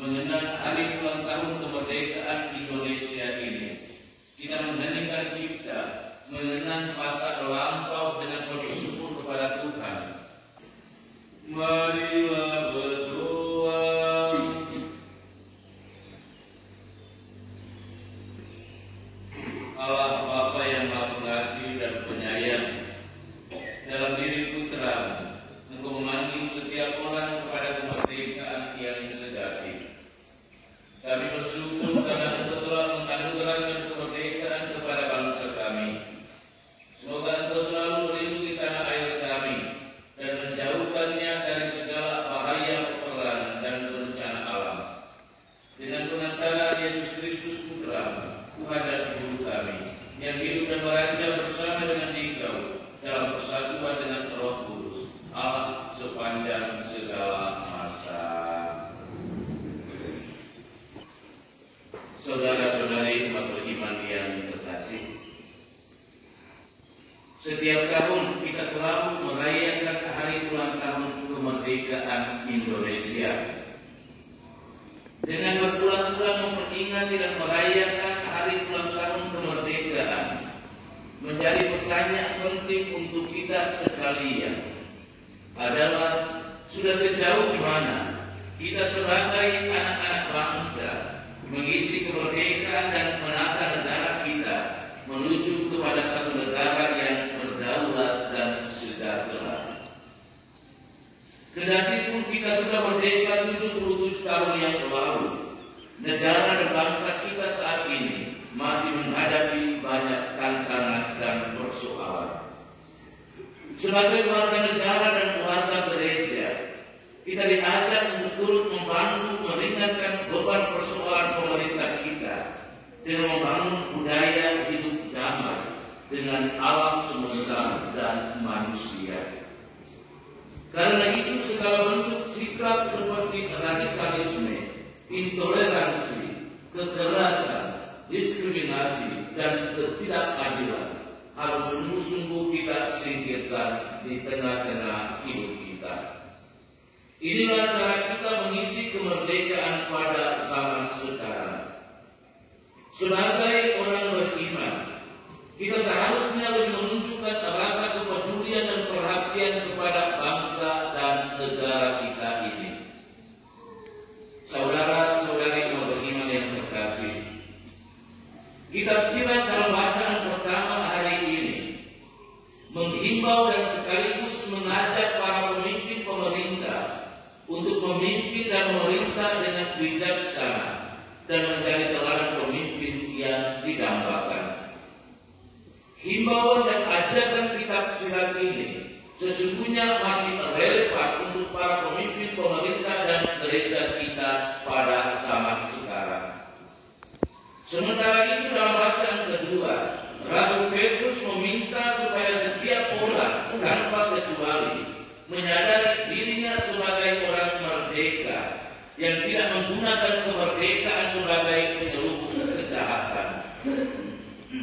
mengenang hari ulang tahun kemerdekaan Indonesia ini. Kita mengheningkan cipta, mengenang masa lampau dengan bersyukur kepada Tuhan. Marilah berdoa. Allah Bapa yang Maha Pengasih dan Penyayang, dalam diriku terang, Engkau memanggil setiap orang kepada kemerdekaan yang sejati. Kami bersyukur karena Engkau telah menganugerahkan kemerdekaan kepada bangsa kami. Semoga Engkau selalu melindungi tanah air kami dan menjauhkannya dari segala bahaya peperangan dan bencana alam. Dengan pengantaran Yesus Kristus Putra, Tuhan dan Guru kami, yang hidup dan meraja bersama dengan Engkau dalam persatuan dengan Roh Kudus, Allah sepanjang segala masa. Saudara-saudari umat beriman yang terkasih, setiap tahun kita selalu merayakan hari ulang tahun kemerdekaan Indonesia. Dengan berbulan-bulan memperingati dan merayakan hari ulang tahun kemerdekaan menjadi pertanyaan penting untuk kita sekalian adalah sudah sejauh mana kita sebagai anak-anak bangsa mengisi kemerdekaan dan menata negara kita menuju kepada satu negara yang berdaulat dan sejahtera. Kendati pun kita sudah merdeka 77 tahun yang lalu, negara dan bangsa kita saat ini masih menghadapi banyak tantangan dan persoalan. Sebagai warga negara dan warga gereja, kita diajar untuk turut membantu meringankan beban persoalan pemerintah kita dengan membangun budaya hidup damai dengan alam semesta dan manusia. Karena itu segala bentuk sikap seperti radikalisme, intoleransi, kekerasan, diskriminasi, dan ketidakadilan harus sungguh-sungguh kita singkirkan di tengah-tengah hidup kita. Inilah cara kita mengisi kemerdekaan pada zaman sekarang. Sebagai orang beriman, kita seharusnya lebih menunjukkan rasa kepedulian dan perhatian kepada bangsa dan negara kita ini. Saudara-saudari umat beriman yang terkasih, kitab Sirat dalam bacaan pertama hari ini menghimbau dan sekaligus mengajak para pemimpin pemerintah untuk memimpin dan memerintah dengan bijaksana dan menjadi teladan pemimpin yang didambakan. Himbauan dan ajakan kitab Sirat ini sesungguhnya masih relevan untuk para pemimpin pemerintah dan gereja kita pada zaman sekarang. Sementara itu dalam bacaan kedua, Rasul Petrus meminta supaya setiap orang tanpa kecuali menyadari dirinya sebagai orang merdeka yang tidak menggunakan kemerdekaan sebagai penyelundup kejahatan.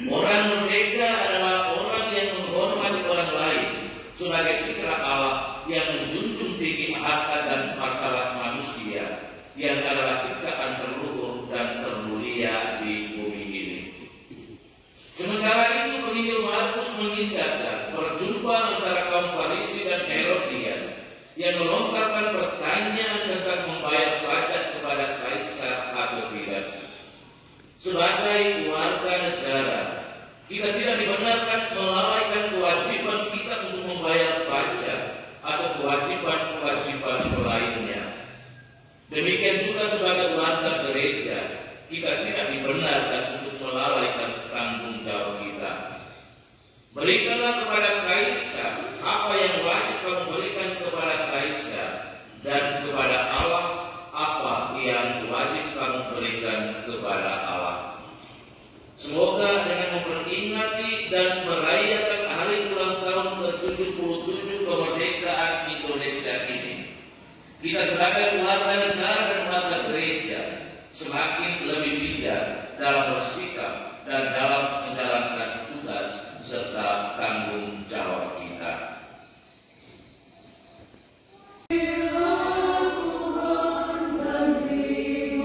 Orang merdeka adalah orang yang menghormati orang lain sebagai citra Allah yang menjunjung tinggi harkat dan martabat manusia yang adalah ciptaan terluhur dan termulia di bumi ini. Sementara itu penginjil Markus mengisahkan perjumpaan antara kaum Farisi dan Herodian yang melontarkan pertanyaan tentang membayar pajak kepada kaisar atau tidak. Sebagai warga negara, kita tidak dibenarkan melalaikan kewajiban kita untuk membayar pajak atau kewajiban-kewajiban lainnya. Demikian juga sebagai warga gereja, kita tidak dibenarkan untuk melalaikan tanggung jawab kita. Berikanlah kepada kaisar apa yang wajib kamu berikan kepada kaisar, dan kepada Allah apa yang wajib kamu berikan kepada Allah. Semoga dengan memperingati dan merayakan hari ulang tahun ke-77 kemerdekaan Indonesia ini, kita sebagai warga negara dan warga gereja semakin lebih bijak dalam bersikap dan dalam menjalankan tugas serta tanggung jawab kita. Tuhan bagi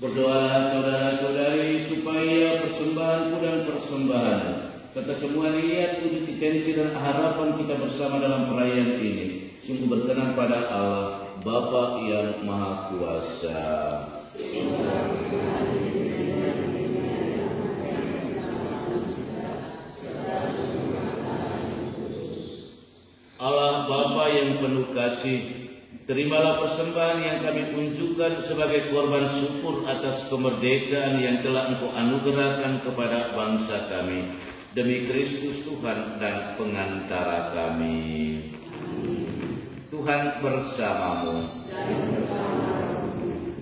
Berdoalah saudara-saudari supaya persembahanku dan persembahan kata semua niat, wujud intensi dan harapan kita bersama dalam perayaan ini sungguh berkenan pada Allah Bapa yang Maha Kuasa. Allah Bapa yang penuh kasih, terimalah persembahan yang kami tunjukkan sebagai korban syukur atas kemerdekaan yang telah Engkau anugerahkan kepada bangsa kami demi Kristus Tuhan dan pengantara kami. Tuhan bersamamu.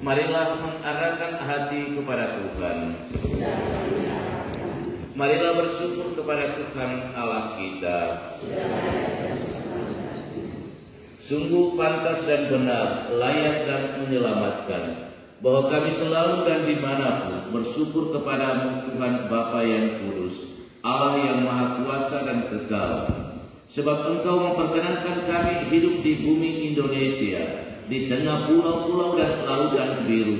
Marilah mengarahkan hati kepada Tuhan. Marilah bersyukur kepada Tuhan Allah kita. Sungguh pantas dan benar, layak dan menyelamatkan, bahwa kami selalu dan dimanapun bersyukur kepadamu Tuhan Bapa yang kudus, Allah yang Maha Kuasa dan kekal. Sebab Engkau memperkenankan kami hidup di bumi Indonesia, di tengah pulau-pulau dan lautan biru,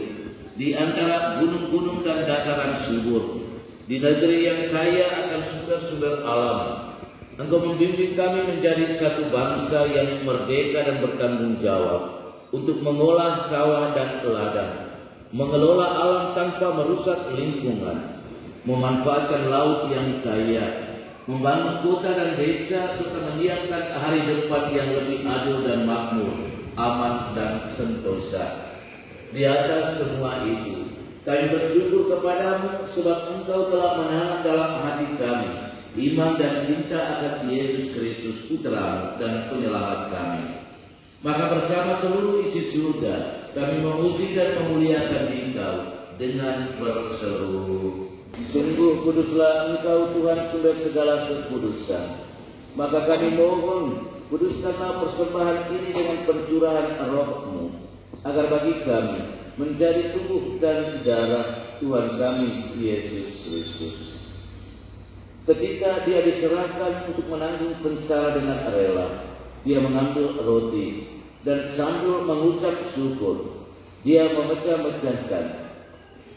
di antara gunung-gunung dan dataran subur, di negeri yang kaya akan sumber-sumber alam. Engkau membimbing kami menjadi satu bangsa yang merdeka dan bertanggung jawab untuk mengolah sawah dan ladang, mengelola alam tanpa merusak lingkungan, memanfaatkan laut yang kaya, membangun kota dan desa serta menyiapkan hari depan yang lebih adil dan makmur, aman dan sentosa. Di atas semua itu, kami bersyukur kepadamu sebab Engkau telah menanam dalam hati kami iman dan cinta akan Yesus Kristus Putra dan Penyelamat kami. Maka bersama seluruh isi surga kami memuji dan memuliakan Engkau dengan berseru, sungguh kuduslah Engkau Tuhan sumber segala kekudusan. Maka kami mohon, kuduskanlah persembahan ini dengan pencurahan Roh-Mu, agar bagi kami menjadi tubuh dan darah Tuhan kami Yesus Kristus. Ketika Dia diserahkan untuk menanggung sengsara dengan rela, Dia mengambil roti dan sambil mengucap syukur, Dia memecah-mecahkan,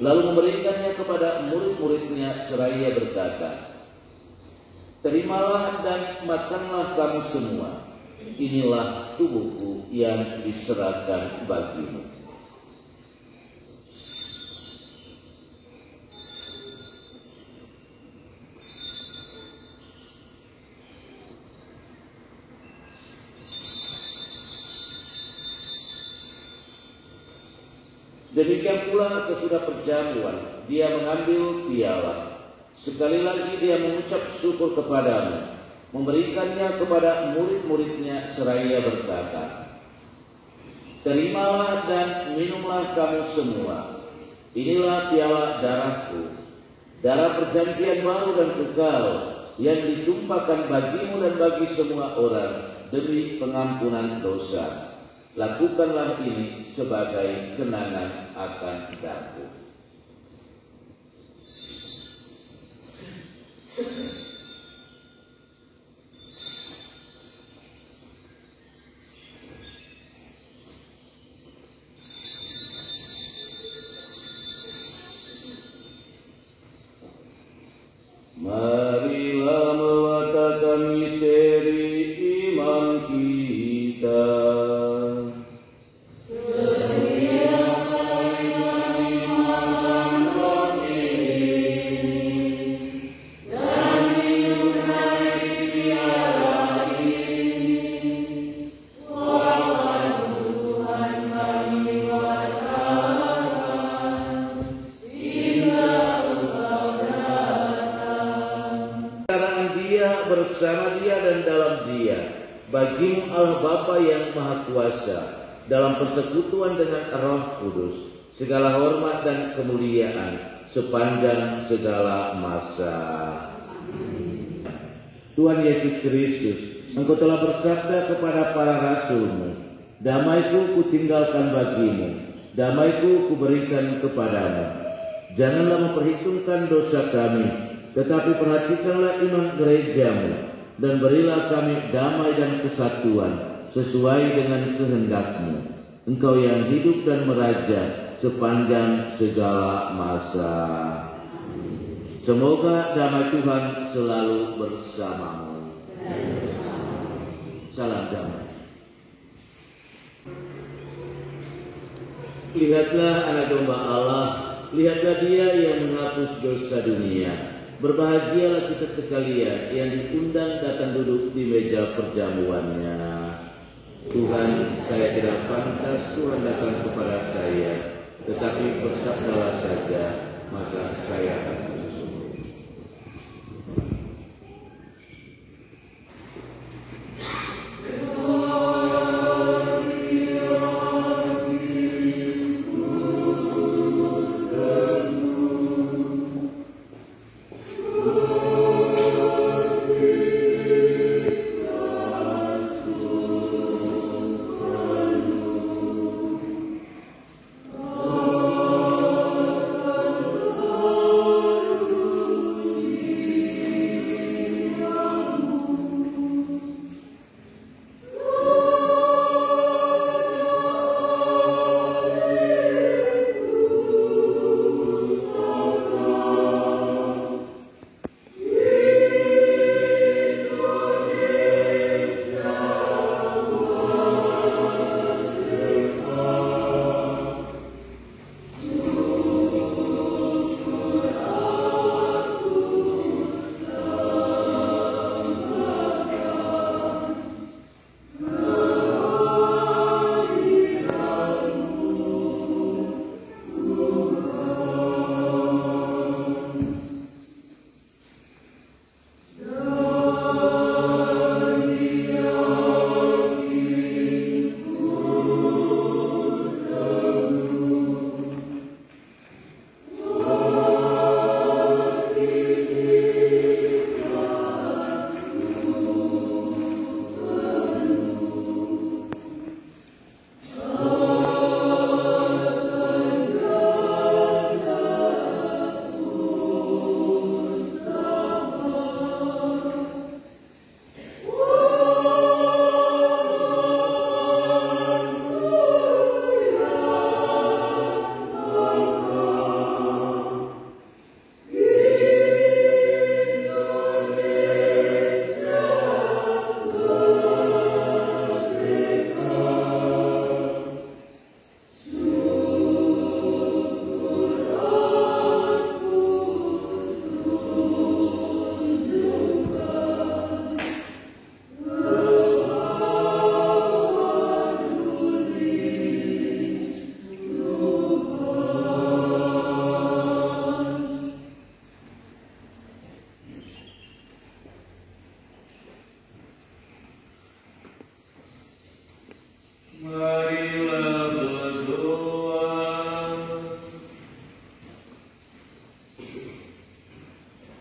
lalu memberikannya kepada murid-muridnya seraya berkata, "Terimalah dan makanlah kamu semua. Inilah tubuhku yang diserahkan bagimu." Demikian pula sesudah perjamuan, Dia mengambil piala. Sekali lagi Dia mengucap syukur kepadamu, memberikannya kepada murid-muridnya seraya berkata, "Terimalah dan minumlah kamu semua. Inilah piala darahku, darah perjanjian baru dan kekal, yang ditumpahkan bagimu dan bagi semua orang demi pengampunan dosa. Lakukanlah ini sebagai kenangan akan aku." Marilah mewatakan misteri iman kita. Bersama Dia dan dalam Dia, bagimu Allah Bapa yang Maha Kuasa, dalam persekutuan dengan Roh Kudus, segala hormat dan kemuliaan sepanjang segala masa. Tuhan Yesus Kristus, Engkau telah bersabda kepada para rasul-Mu, "Damaiku kutinggalkan bagimu, damaiku kuberikan kepadamu. Janganlah memperhitungkan dosa kami, tetapi perhatikanlah iman gerejamu, dan berilah kami damai dan kesatuan sesuai dengan kehendak-Mu." Engkau yang hidup dan meraja sepanjang segala masa. Semoga damai Tuhan selalu bersamamu. Salam damai. Lihatlah anak domba Allah, lihatlah Dia yang menghapus dosa dunia. Berbahagialah kita sekalian yang diundang datang duduk di meja perjamuannya. Tuhan, saya tidak pantas Tuhan datang kepada saya, tetapi bersabdalah saja, maka saya akan sembuh.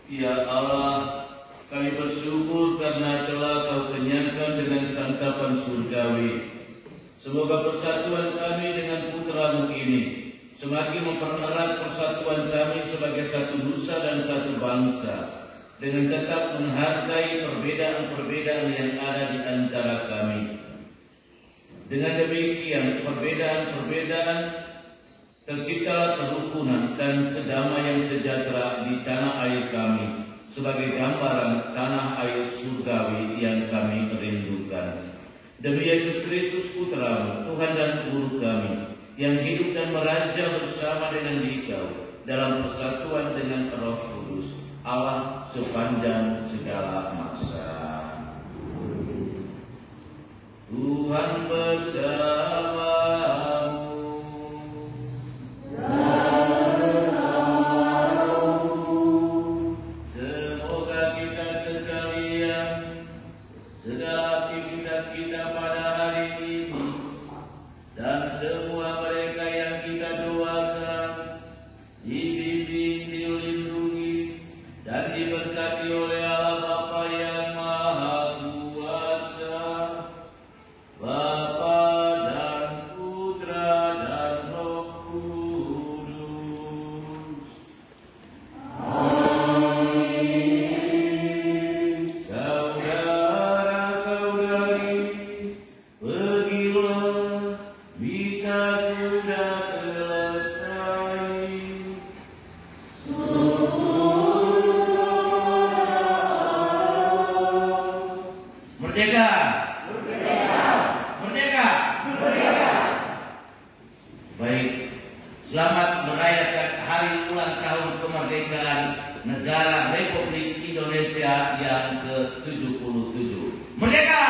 Ya Allah, kami bersyukur karena telah Kau kenyangkan dengan santapan surgawi. Semoga persatuan kami dengan Putra-Mu ini semakin mempererat persatuan kami sebagai satu nusa dan satu bangsa, dengan tetap menghargai perbedaan-perbedaan yang ada di antara kami. Dengan demikian, perbedaan-perbedaan terciptalah kerukunan dan kedamaian sejahtera di tanah air kami sebagai gambaran tanah air surgawi yang kami rindukan. Demi Yesus Kristus Putra-Mu, Tuhan dan Guru kami, yang hidup dan meraja bersama dengan Dikau dalam persatuan dengan Roh Kudus, Allah sepanjang segala masa. Tuhan bersamamu. Semoga kita sekalian, segala aktivitas kita pada hari ini, dan semua mereka yang kita doakan, dibimbing, dilindungi, dan diberkati oleh Allah Bapa yang Maha Kuasa, Bapa dan Selamat merayakan hari ulang tahun kemerdekaan negara Republik Indonesia yang ke-77. Merdeka!